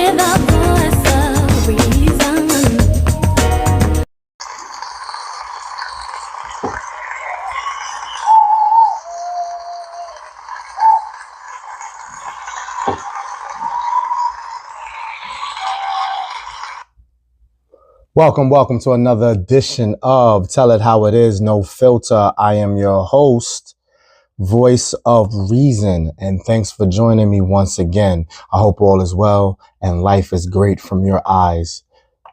hear the voice of reason. Welcome to another edition of Tell It How It Is, No Filter. I am your host, Voice of Reason, and thanks for joining me once again. I hope all is well and life is great from your eyes,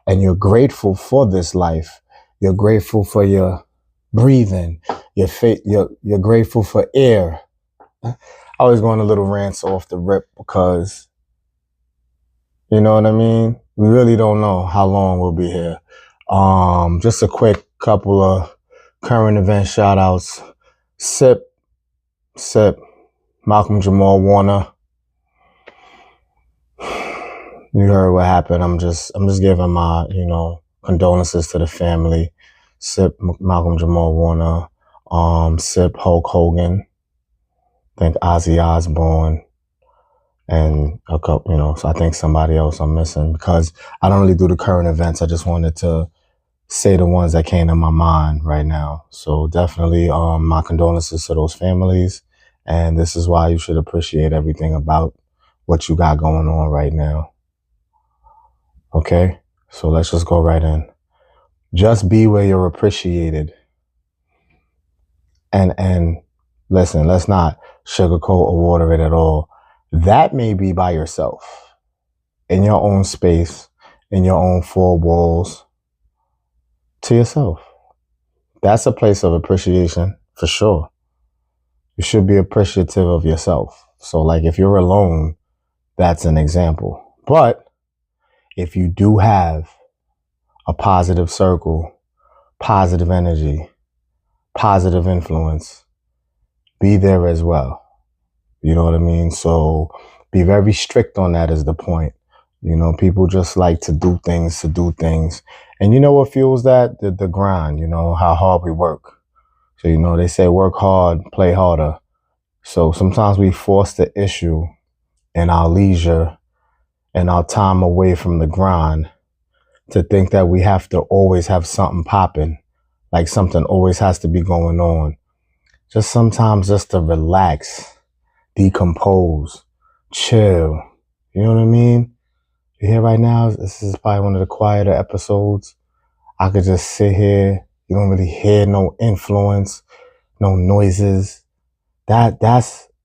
and you're grateful for this life. You're grateful for your breathing. You're grateful for air. I always go on a little rants off the rip because, you know what I mean? We really don't know how long we'll be here. Just a quick couple of current event shout outs. S.I.P, Malcolm Jamal Warner. You heard what happened. I'm just giving my, condolences to the family. S.I.P, Malcolm Jamal Warner. S.I.P, Hulk Hogan. I think Ozzy Ozbourne. And a couple, so I think somebody else I'm missing because I don't really do the current events. I just wanted to say the ones that came to my mind right now. So definitely my condolences to those families. And this is why you should appreciate everything about what you got going on right now. Okay? So let's just go right in. Just be where you're appreciated. And listen, let's not sugarcoat or water it at all. That may be by yourself, in your own space, in your own four walls, to yourself. That's a place of appreciation for sure. You should be appreciative of yourself. So like if you're alone, that's an example. But if you do have a positive circle, positive energy, positive influence, be there as well. You know what I mean? So be very strict on that is the point. People just like to do things. And you know what fuels that? The grind, how hard we work. So, they say work hard, play harder. So sometimes we force the issue in our leisure and our time away from the grind to think that we have to always have something popping, like something always has to be going on. Just sometimes just to relax, decompose, chill. You know what I mean? You hear right now, this is probably one of the quieter episodes. I could just sit here. You don't really hear no influence, no noises. I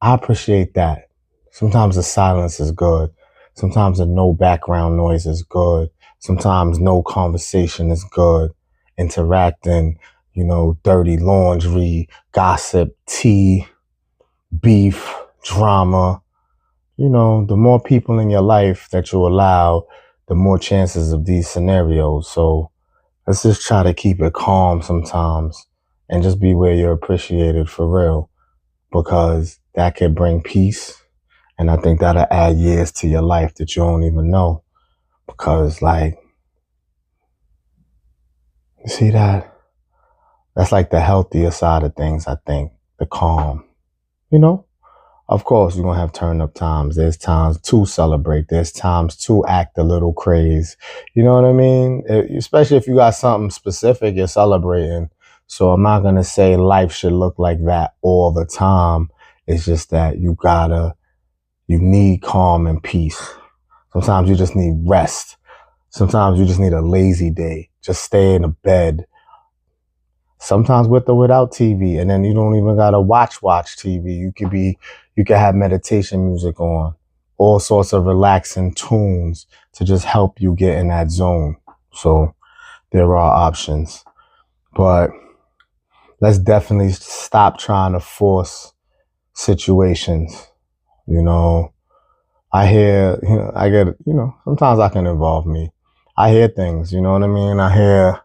appreciate that. Sometimes the silence is good. Sometimes the no background noise is good. Sometimes no conversation is good. Interacting, dirty laundry, gossip, tea, beef, drama. The more people in your life that you allow, the more chances of these scenarios. So let's just try to keep it calm sometimes and just be where you're appreciated for real, because that could bring peace. And I think that'll add years to your life that you don't even know. Because you see that? That's like the healthier side of things, I think. The calm, Of course, you're going to have turn up times. There's times to celebrate. There's times to act a little crazy. You know what I mean? Especially if you got something specific you're celebrating. So I'm not going to say life should look like that all the time. It's just that you need calm and peace. Sometimes you just need rest. Sometimes you just need a lazy day. Just stay in the bed. Sometimes with or without TV, and then you don't even gotta watch TV. You could have meditation music on, all sorts of relaxing tunes to just help you get in that zone. So there are options, but let's definitely stop trying to force situations. I hear, I get, sometimes I can involve me. I hear things, you know what I mean? I hear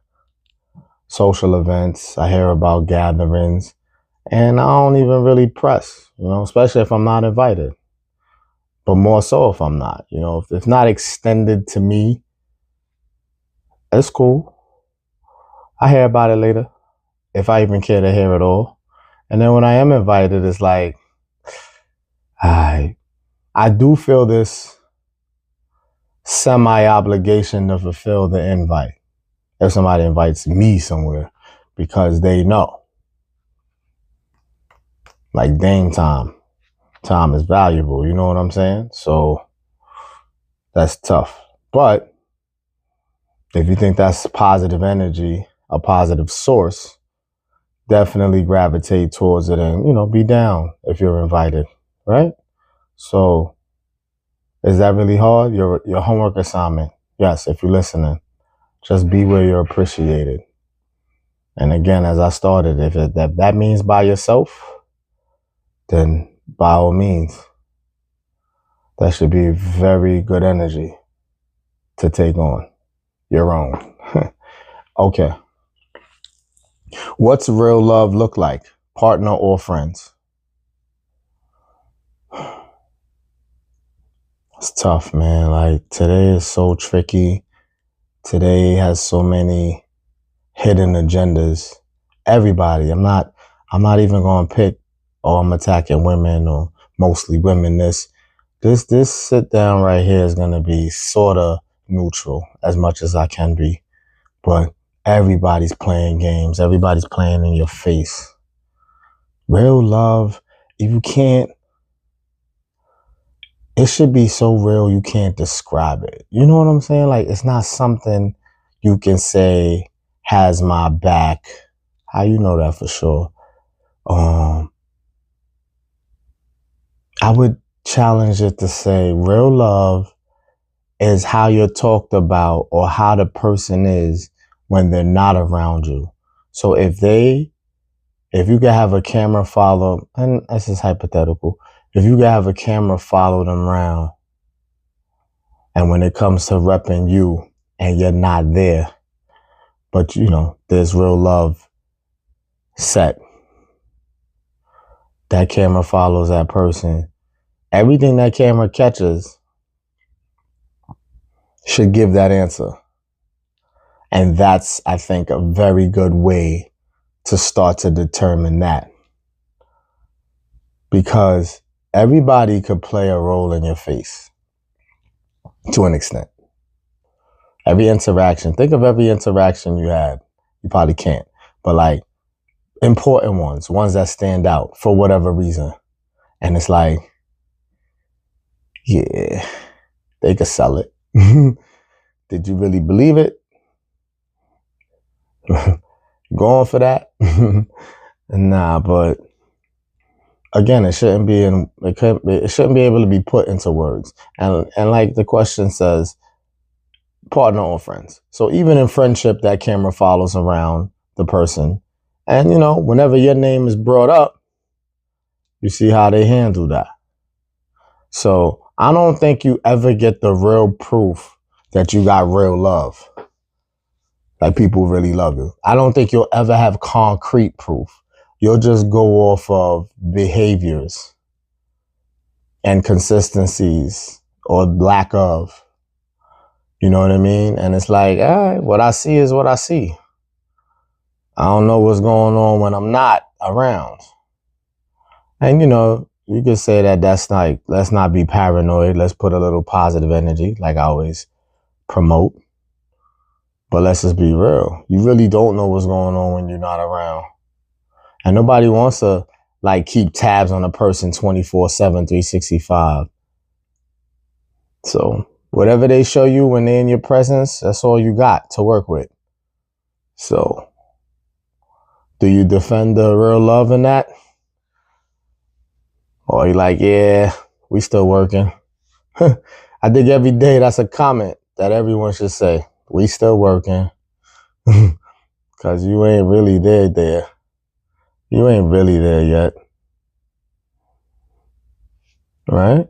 social events. I hear about gatherings, and I don't even really press, especially if I'm not invited. But more so if I'm not, if it's not extended to me, it's cool. I hear about it later, if I even care to hear it all. And then when I am invited, it's like, I do feel this semi-obligation to fulfill the invite if somebody invites me somewhere, because they know, like, Dame time is valuable, you know what I'm saying? So that's tough. But if you think that's positive energy, a positive source, definitely gravitate towards it and, be down if you're invited, right? So is that really hard? Your homework assignment, yes, if you're listening, just be where you're appreciated. And again, as I started, if that means by yourself, then by all means, that should be very good energy to take on your own. Okay. What's real love look like? Partner or friends? It's tough, man. Like, today is so tricky. Today has so many hidden agendas. Everybody. I'm not even going to pick, I'm attacking women or mostly women. This sit down right here is going to be sort of neutral as much as I can be. But everybody's playing games. Everybody's playing in your face. Real love, you can't, it should be so real you can't describe it. You know what I'm saying? Like, it's not something you can say has my back. How you know that for sure? I would challenge it to say real love is how you're talked about or how the person is when they're not around you. So if you could have a camera follow, and this is hypothetical, if you could have a camera follow them around, and when it comes to repping you and you're not there, but there's real love set, that camera follows that person. Everything that camera catches should give that answer. And that's, I think, a very good way to start to determine that. Because everybody could play a role in your face to an extent. Every interaction, think of every interaction you had. You probably can't. But like important ones that stand out for whatever reason. And it's like, yeah, they could sell it. Did you really believe it? Going for that? Nah, but again, it shouldn't be able to be put into words. And like the question says, partner or friends. So even in friendship, that camera follows around the person. And whenever your name is brought up, you see how they handle that. So I don't think you ever get the real proof that you got real love. Like, people really love you. I don't think you'll ever have concrete proof. You'll just go off of behaviors and consistencies or lack of. You know what I mean? And it's like, all right, what I see is what I see. I don't know what's going on when I'm not around. And, you could say that's like, let's not be paranoid. Let's put a little positive energy, like I always promote. But let's just be real. You really don't know what's going on when you're not around. And nobody wants to, like, keep tabs on a person 24/7, 365. So whatever they show you when they're in your presence, that's all you got to work with. So do you defend the real love in that? Or you like, yeah, we still working? I think every day that's a comment that everyone should say. We still working. Because you ain't really there. You ain't really there yet. Right?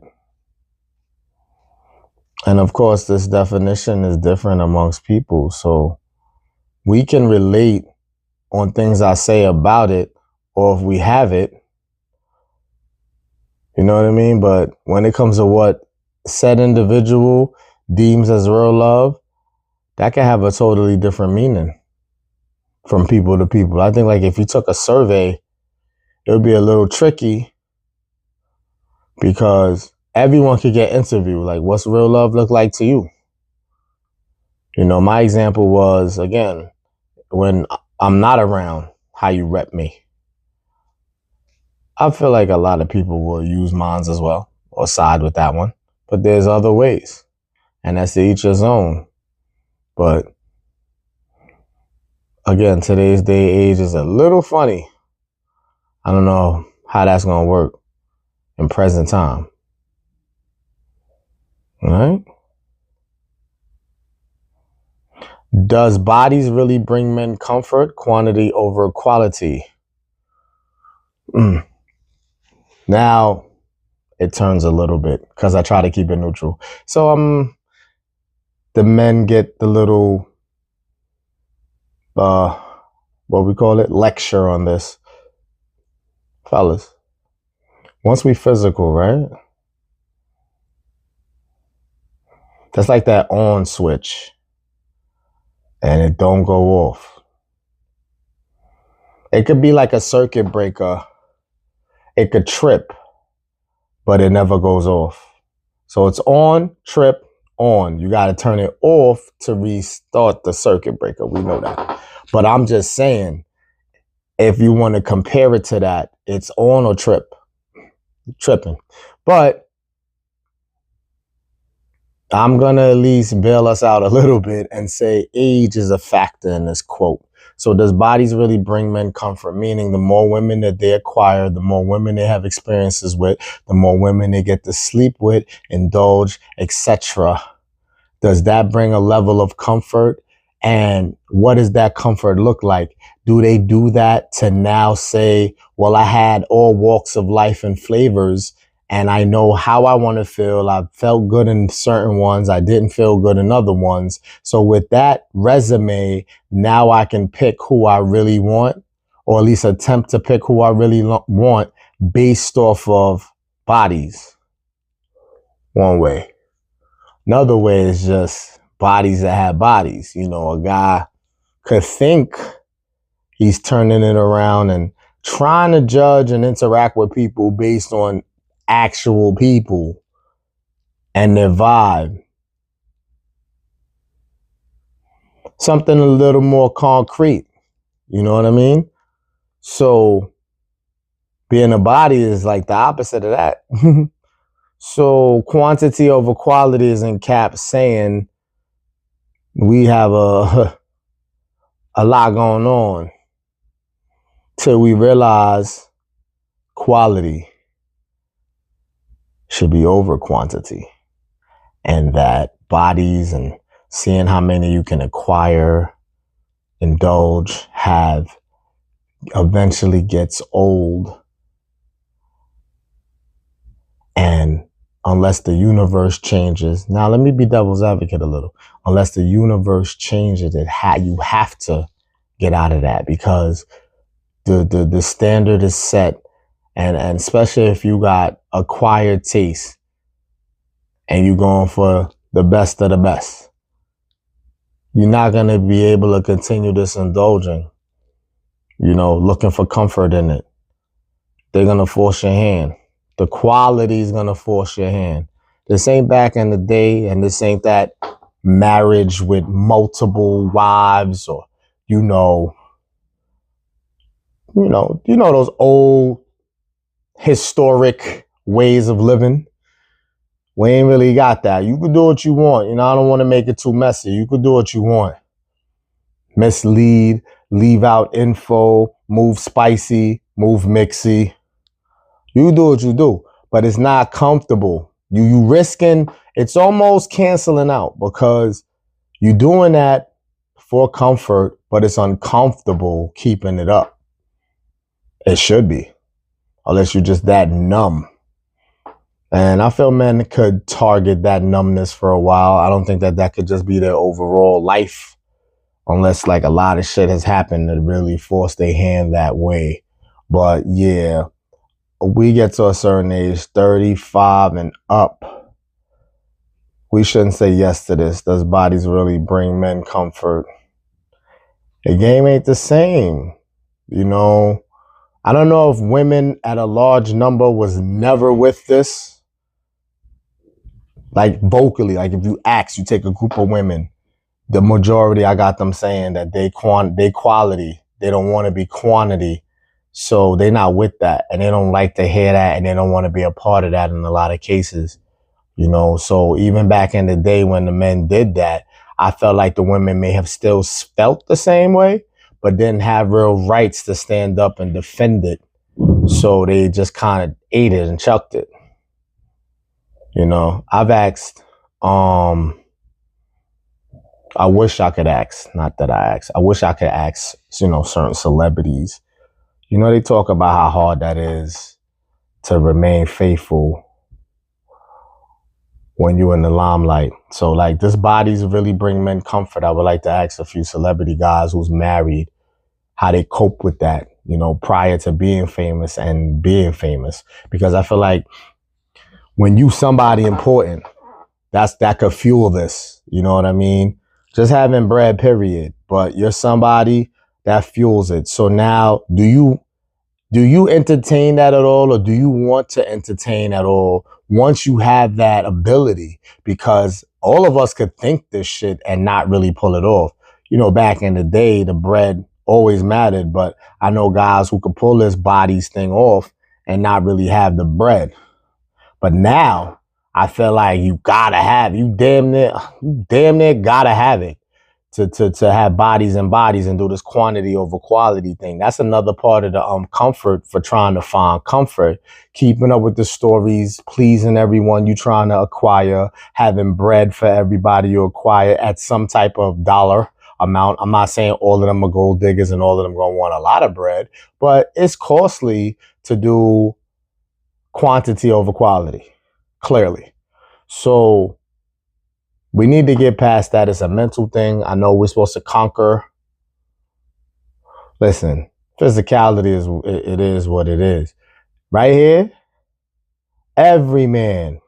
And of course, this definition is different amongst people. So we can relate on things I say about it, or if we have it. You know what I mean? But when it comes to what said individual deems as real love, that can have a totally different meaning from people to people. I think, like, if you took a survey, it would be a little tricky because everyone could get interviewed. Like, what's real love look like to you? My example was, again, when I'm not around, how you rep me. I feel like a lot of people will use mines as well or side with that one, but there's other ways, and that's to each his own. But again, today's day age is a little funny. I don't know how that's going to work in present time. All right? Does bodies really bring men comfort? Quantity over quality. Now it turns a little bit because I try to keep it neutral. So the men get the little what we call it, lecture on this. Fellas, once we physical, right? That's like that on switch. And it don't go off. It could be like a circuit breaker. It could trip, but it never goes off. So it's on, trip, on. You got to turn it off to restart the circuit breaker. We know that. But I'm just saying, if you want to compare it to that, it's on or tripping. But I'm going to at least bail us out a little bit and say age is a factor in this quote. So does bodies really bring men comfort? Meaning the more women that they acquire, the more women they have experiences with, the more women they get to sleep with, indulge, etc. Does that bring a level of comfort? And what does that comfort look like? Do they do that to now say, well, I had all walks of life and flavors, and I know how I want to feel. I felt good in certain ones. I didn't feel good in other ones. So with that resume, now I can pick who I really want, or at least attempt to pick who I really want based off of bodies. One way. Another way is just bodies that have bodies. A guy could think he's turning it around and trying to judge and interact with people based on actual people and their vibe. Something a little more concrete. You know what I mean? So being a body is like the opposite of that. So quantity over quality is in cap saying we have a lot going on till we realize quality should be over quantity, and that bodies and seeing how many you can acquire, indulge, have, eventually gets old. And unless the universe changes, now let me be devil's advocate a little, unless the universe changes it, you have to get out of that, because the standard is set. And especially if you got acquired taste and you're going for the best of the best, you're not going to be able to continue this indulging, looking for comfort in it. They're going to force your hand. The quality is going to force your hand. This ain't back in the day, and this ain't that marriage with multiple wives, or, those old historic ways of living. We ain't really got that. You could do what you want. I don't want to make it too messy. You could do what you want. Mislead, leave out info, move spicy, move mixy. You do what you do, but it's not comfortable. You risking, it's almost canceling out, because you're doing that for comfort, but it's uncomfortable keeping it up. It should be, unless you're just that numb. And I feel men could target that numbness for a while. I don't think that could just be their overall life, unless like a lot of shit has happened that really forced their hand that way. But yeah, we get to a certain age, 35 and up, we shouldn't say yes to this. Does bodies really bring men comfort? The game ain't the same. I don't know if women at a large number was never with this. Like vocally, like if you take a group of women, the majority, I got them saying that they quality. They don't want to be quantity. So they're not with that, and they don't like to hear that, and they don't want to be a part of that in a lot of cases. So even back in the day when the men did that, I felt like the women may have still felt the same way, but didn't have real rights to stand up and defend it. So they just kind of ate it and chucked it. I've asked, I wish I could ask, not that I asked, I wish I could ask, certain celebrities. They talk about how hard that is to remain faithful when you're in the limelight. So like, this bodies really bring men comfort. I would like to ask a few celebrity guys who's married how they cope with that, prior to being famous and being famous. Because I feel like when you somebody important, that could fuel this. You know what I mean? Just having bread, period. But you're somebody that fuels it. So now, do you entertain that at all, or do you want to entertain at all once you have that ability? Because all of us could think this shit and not really pull it off. Back in the day, the bread always mattered, but I know guys who could pull this bodies thing off and not really have the bread. But now I feel like you damn near gotta have it to have bodies and do this quantity over quality thing. That's another part of the comfort for trying to find comfort, keeping up with the stories, pleasing everyone you trying to acquire, having bread for everybody you acquire at some type of dollar amount. I'm not saying all of them are gold diggers and all of them gonna want a lot of bread, but it's costly to do quantity over quality, clearly. So we need to get past that. It's a mental thing. I know we're supposed to conquer. Listen, physicality is what it is. Right here, every man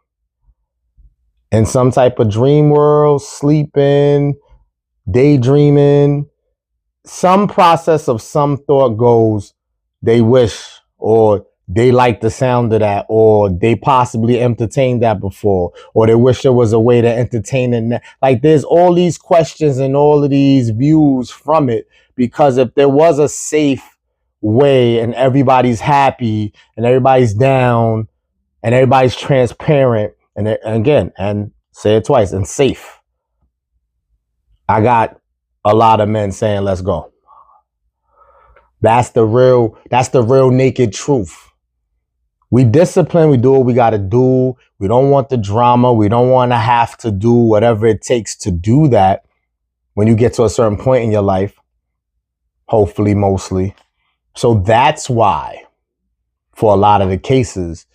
in some type of dream world, sleeping, daydreaming, some process of some thought goes, they wish, or they like the sound of that, or they possibly entertained that before, or they wish there was a way to entertain it. Like, there's all these questions and all of these views from it, because if there was a safe way and everybody's happy and everybody's down and everybody's transparent, and again, and say it twice, and safe, I got a lot of men saying, let's go. That's the real naked truth. We discipline, we do what we got to do. We don't want the drama. We don't want to have to do whatever it takes to do that when you get to a certain point in your life, hopefully, mostly. So that's why, for a lot of the cases,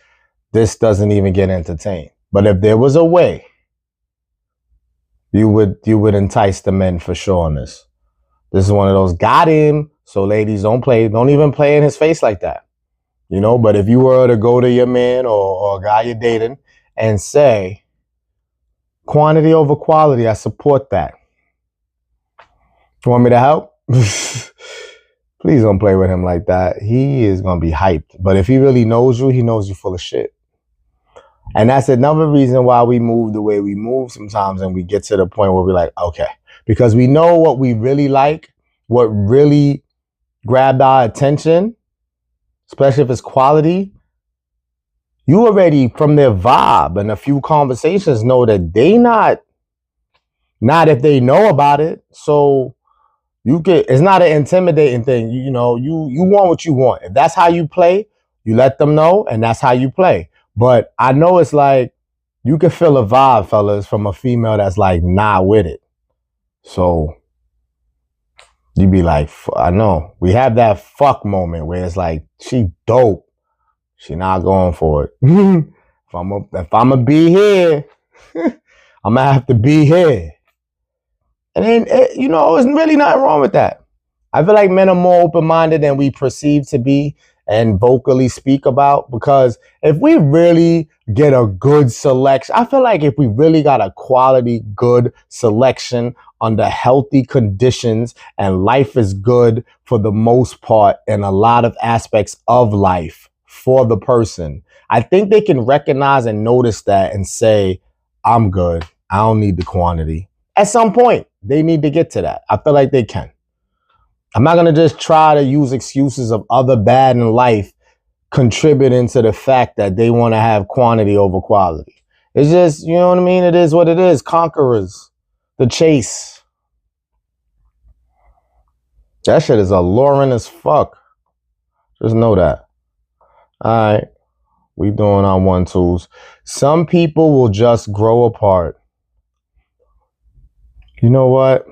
this doesn't even get entertained. But if there was a way, you would entice the men for sure on this. This is one of those, got him. So ladies, don't even play in his face like that. But if you were to go to your man or a guy you're dating and say, quantity over quality, I support that. You want me to help? Please don't play with him like that. He is going to be hyped. But if he really knows you, he knows you full of shit. And that's another reason why we move the way we move sometimes, and we get to the point where we're like, okay, because we know what we really like, what really grabbed our attention, especially if it's quality. You already, from their vibe and a few conversations, know that they not if they know about it. So it's not an intimidating thing. You want what you want. If that's how you play, you let them know, and that's how you play. But I know it's like, you can feel a vibe, fellas, from a female that's like not with it. So you be like, I know. We have that fuck moment where it's like, she dope. She not going for it. If I'm gonna be here, I'm gonna have to be here. And then, there's really nothing wrong with that. I feel like men are more open-minded than we perceive to be and vocally speak about, because if we really get a good selection, I feel like if we really got a quality, good selection under healthy conditions, and life is good for the most part in a lot of aspects of life for the person, I think they can recognize and notice that and say, I'm good. I don't need the quantity. At some point, they need to get to that. I feel like they can. I'm not going to just try to use excuses of other bad in life contributing to the fact that they want to have quantity over quality. It's just, you know what I mean? It is what it is. Conquerors. The chase. That shit is alluring as fuck. Just know that. All right. We doing our 1-2s. Some people will just grow apart. You know what?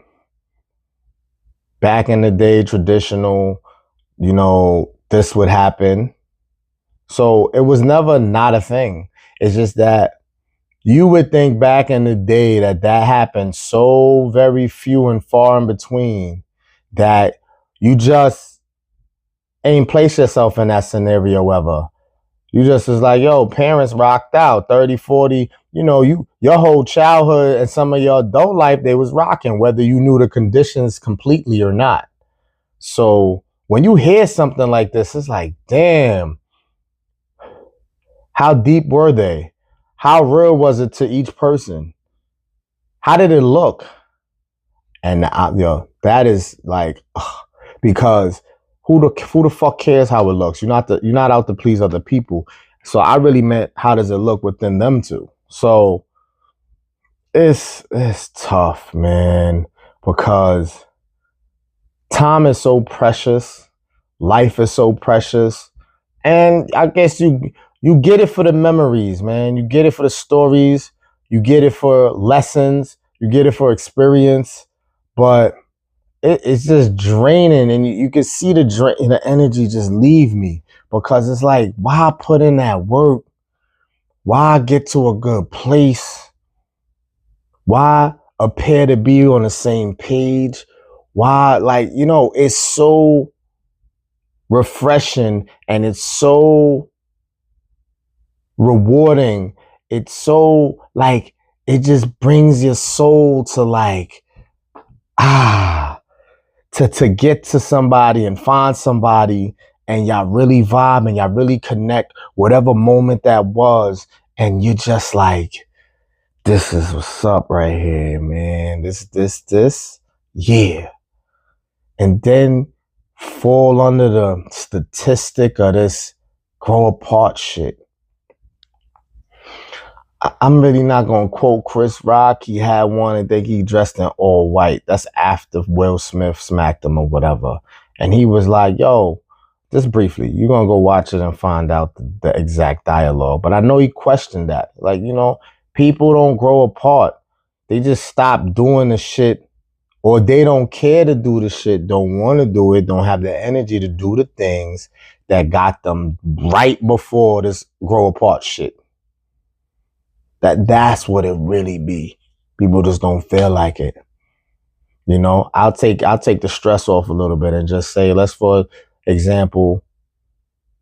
Back in the day, traditional, this would happen. So it was never not a thing. It's just that you would think back in the day that happened so very few and far in between that you just ain't place yourself in that scenario ever. You just was like, yo, parents rocked out 30, 40, your whole childhood and some of your adult life, they was rocking, whether you knew the conditions completely or not. So when you hear something like this, it's like, damn, how deep were they? How real was it to each person? How did it look? And that is like, because who the fuck cares how it looks? You're not out to please other people. So I really meant, how does it look within them too? So it's tough, man, because time is so precious, life is so precious, and I guess you get it for the memories, man. You get it for the stories, you get it for lessons, you get it for experience, but it's just draining, and you can see the energy just leave me, because it's like, why put in that work? Why get to a good place? Why appear to be on the same page? Why, it's so refreshing and it's so rewarding. It's so it just brings your soul to to get to somebody and find somebody, and y'all really vibe and y'all really connect, whatever moment that was, and you're just like, this is what's up right here, man. This, yeah. And then fall under the statistic of this grow apart shit. I'm really not going to quote Chris Rock. He had one, I think he dressed in all white. That's after Will Smith smacked him or whatever. And he was like, yo, just briefly, you're going to go watch it and find out the exact dialogue. But I know he questioned that. People don't grow apart. They just stop doing the shit, or they don't care to do the shit, don't want to do it, don't have the energy to do the things that got them right before this grow apart shit. That's what it really be. People just don't feel like it. I'll take the stress off a little bit and just say, let's, for example,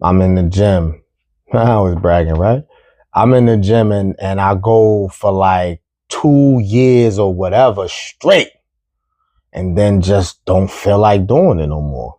I'm in the gym. I was bragging, right? I'm in the gym and I go for 2 years or whatever straight, and then just don't feel like doing it no more.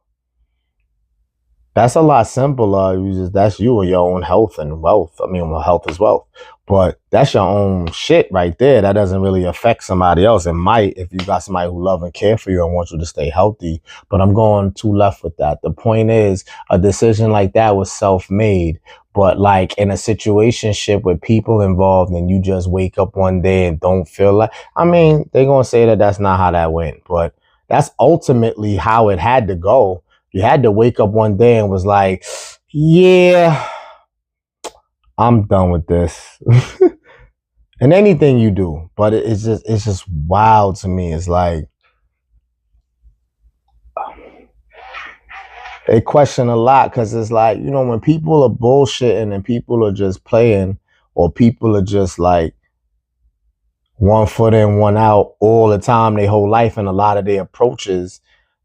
That's a lot simpler. That's you and your own health and wealth. I mean, well, health is wealth. But that's your own shit right there. That doesn't really affect somebody else. It might if you got somebody who love and care for you and wants you to stay healthy. But I'm going too left with that. The point is, a decision like that was self-made. But in a situationship with people involved, and you just wake up one day and don't feel like, they're going to say that that's not how that went. But that's ultimately how it had to go. You had to wake up one day and was like, yeah, I'm done with this. And anything you do, but it's just wild to me. It's like, they question a lot, because it's like, when people are bullshitting and people are just playing, or people are just one foot in, one out all the time, their whole life, and a lot of their approaches,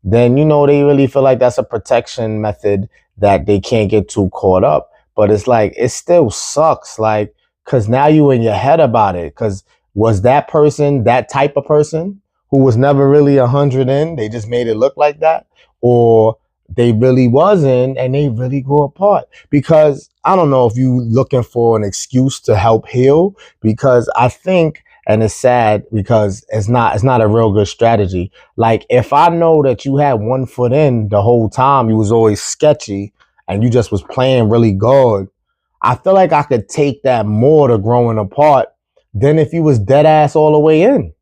then, they really feel like that's a protection method that they can't get too caught up. But it's it still sucks, because now you in your head about it, because was that person that type of person who was never really 100 in, they just made it look like that, or they really wasn't and they really grew apart? Because I don't know if you looking for an excuse to help heal, because I think And it's sad because it's not a real good strategy. Like if I know that you had one foot in the whole time, you was always sketchy and you just was playing really good, I feel like I could take that more to growing apart than if you was dead ass all the way in.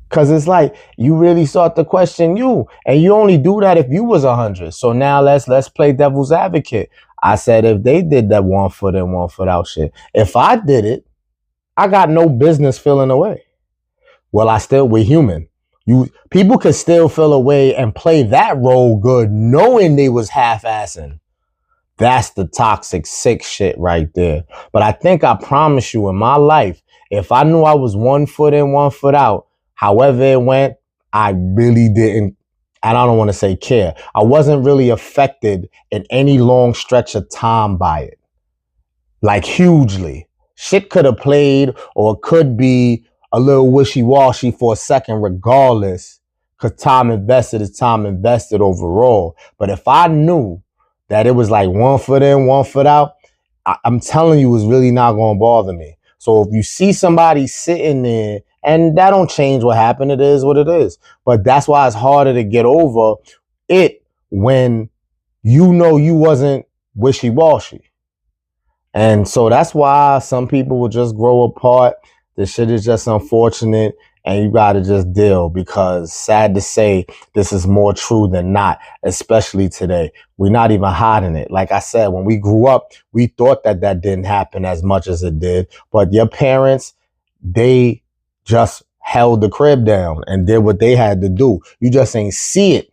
Cause it's like you really start to question you, and you only do that if you was 100. So now let's play devil's advocate. I said if they did that 1 foot in, 1 foot out shit, if I did it, I got no business feeling away. Well, we're human. People could still feel away and play that role good, knowing they was half-assing. That's the toxic, sick shit right there. But I promise you, in my life, if I knew I was 1 foot in, 1 foot out, however it went, I really didn't, and I don't want to say care. I wasn't really affected in any long stretch of time by it. Like hugely. Shit could have played or could be a little wishy-washy for a second regardless, because time invested is time invested overall. But if I knew that it was like 1 foot in, 1 foot out, I'm telling you, it's really not going to bother me. So if you see somebody sitting there, and that don't change what happened, it is what it is. But that's why it's harder to get over it when you know you wasn't wishy-washy. And so that's why some people will just grow apart. This shit is just unfortunate, and you got to just deal, because sad to say, this is more true than not, especially today. We're not even hiding it. Like I said, when we grew up, we thought that didn't happen as much as it did. But your parents, they just held the crib down and did what they had to do. You just ain't see it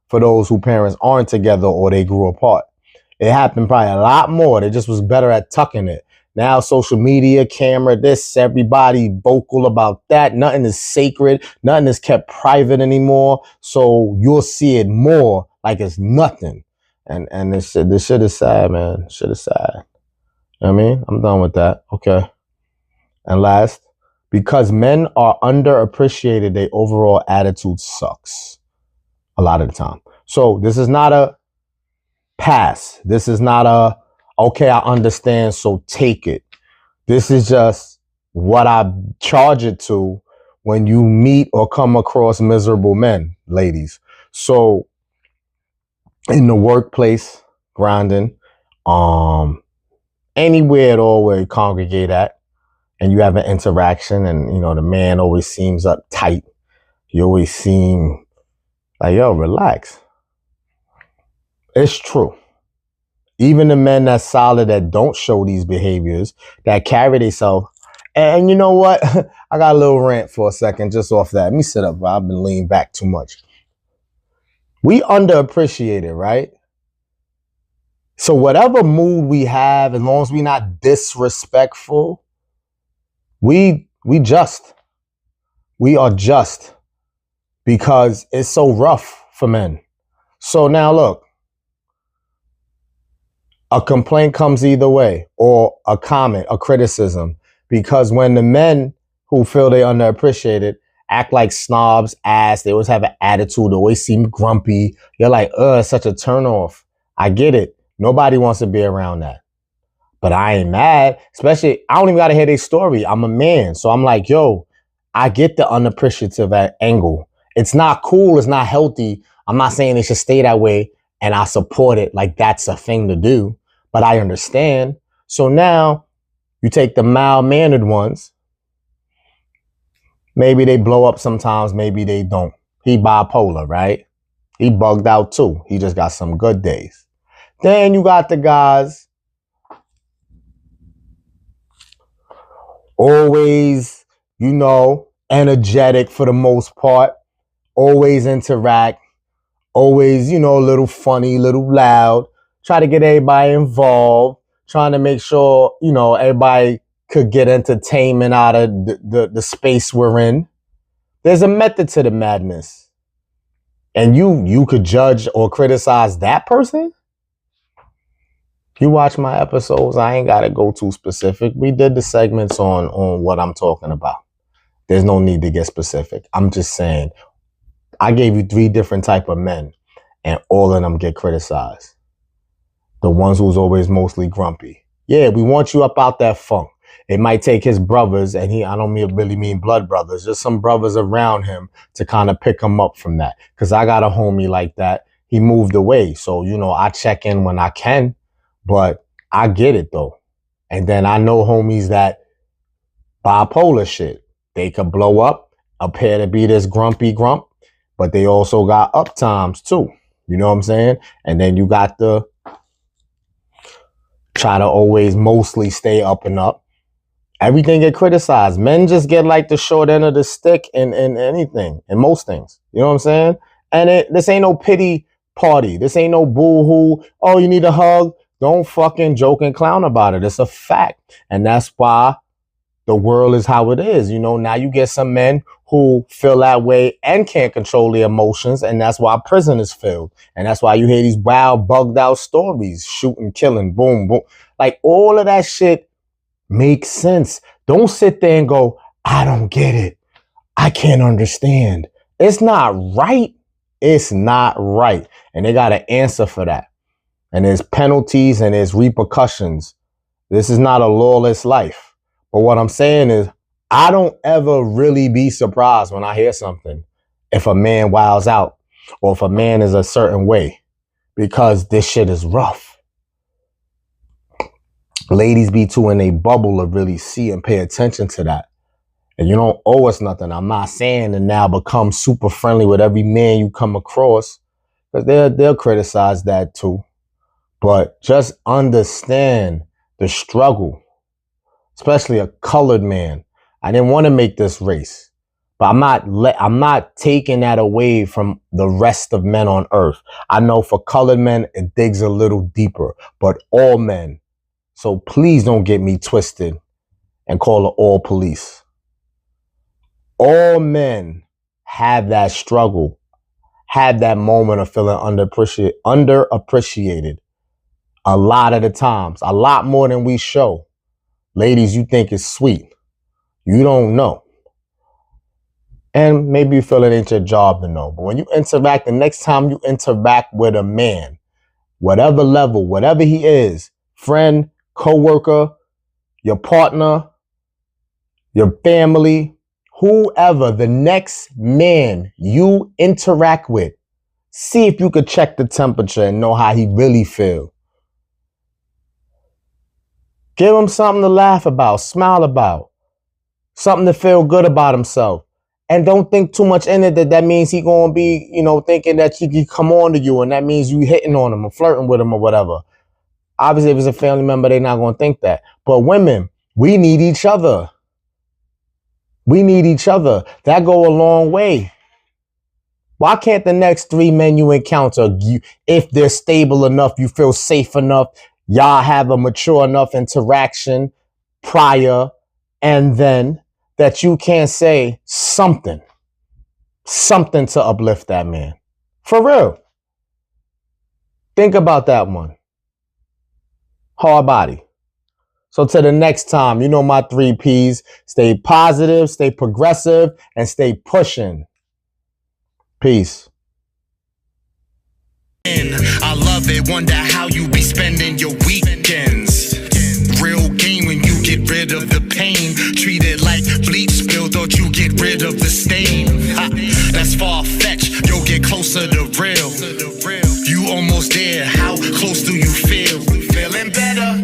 for those whose parents aren't together or they grew apart. It happened probably a lot more. They just was better at tucking it. Now social media, camera, this, everybody vocal about that. Nothing is sacred. Nothing is kept private anymore. So you'll see it more like it's nothing. And this shit is sad, man. Shit is sad. You know what I mean? I'm done with that. Okay. And last, because men are underappreciated, their overall attitude sucks a lot of the time. So this is not a pass. This is not a, okay, I understand, so take it. This is just what I charge it to when you meet or come across miserable men, ladies. So in the workplace, grinding, anywhere at all where you congregate at, and you have an interaction, and you know the man always seems uptight. You always seem like, yo, relax. It's true. Even the men that's solid, that don't show these behaviors, that carry themselves. And you know what? I got a little rant for a second just off that. Let me sit up. I've been leaning back too much. We underappreciated, right? So whatever mood we have, as long as we're not disrespectful, we are just, because it's so rough for men. So now look, a complaint comes either way, or a comment, a criticism, because when the men who feel they underappreciated act like snobs, ass, they always have an attitude, always seem grumpy. You're like, it's such a turnoff. I get it. Nobody wants to be around that. But I ain't mad, especially, I don't even got to hear their story. I'm a man. So I'm like, yo, I get the unappreciative angle. It's not cool. It's not healthy. I'm not saying it should stay that way, and I support it like that's a thing to do, but I understand. So now you take the mild-mannered ones. Maybe they blow up sometimes, maybe they don't. He bipolar, right? He bugged out too. He just got some good days. Then you got the guys always, energetic for the most part, always interact, always, a little funny, little loud, try to get everybody involved, trying to make sure, everybody could get entertainment out of the space we're in. There's a method to the madness. And you could judge or criticize that person? You watch my episodes, I ain't got to go too specific. We did the segments on what I'm talking about. There's no need to get specific. I'm just saying, I gave you 3 different type of men, and all of them get criticized. The ones who's always mostly grumpy. Yeah, we want you up out that funk. It might take his brothers, and I don't really mean blood brothers, just some brothers around him to kind of pick him up from that. Because I got a homie like that. He moved away. So, I check in when I can, but I get it though. And then I know homies that bipolar shit. They could blow up, appear to be this grumpy grump, but they also got up times too. You know what I'm saying? And then you got the try to always mostly stay up and up. Everything get criticized. Men just get like the short end of the stick in anything, in most things. You know what I'm saying? And this ain't no pity party. This ain't no boo-hoo. Oh, you need a hug? Don't fucking joke and clown about it. It's a fact. And that's why the world is how it is. Now you get some men who feel that way and can't control their emotions. And that's why prison is filled. And that's why you hear these wild, bugged out stories, shooting, killing, boom, boom. Like all of that shit makes sense. Don't sit there and go, I don't get it. I can't understand. It's not right. It's not right. And they got an answer for that. And there's penalties and there's repercussions. This is not a lawless life. But what I'm saying is, I don't ever really be surprised when I hear something if a man wilds out or if a man is a certain way, because this shit is rough. Ladies be too in a bubble to really see and pay attention to that. And you don't owe us nothing. I'm not saying to now become super friendly with every man you come across, because they'll criticize that too. But just understand the struggle, especially a colored man. I didn't want to make this race, but I'm not taking that away from the rest of men on earth. I know for colored men, it digs a little deeper, but all men. So please don't get me twisted and call it all police. All men have that struggle, have that moment of feeling underappreciated. A lot of the times, a lot more than we show. Ladies, you think it's sweet. You don't know. And maybe you feel it ain't your job to know. But when you interact, the next time you interact with a man, whatever level, whatever he is, friend, coworker, your partner, your family, whoever, the next man you interact with, see if you could check the temperature and know how he really feels. Give him something to laugh about, smile about, something to feel good about himself. And don't think too much in it that means he gonna be, thinking that he can come on to you and that means you hitting on him or flirting with him or whatever. Obviously, if it's a family member, they're not gonna think that. But women, we need each other. We need each other. That go a long way. Why can't the next 3 men you encounter, if they're stable enough, you feel safe enough, y'all have a mature enough interaction prior, and then that you can't say something to uplift that man? For real. Think about that one. Hard body. So to the next time, my 3 Ps, stay positive, stay progressive, and stay pushing. Peace. I love it, wonder how you be spending your weekends. Real game when you get rid of the pain. Treat it like bleach spill, don't you get rid of the stain. That's far-fetched, you'll get closer to real. You almost there, how close do you feel? Feeling better.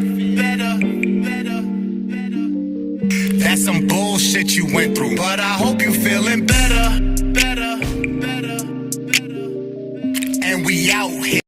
That's some bullshit you went through, but I hope you feeling better. And we out here.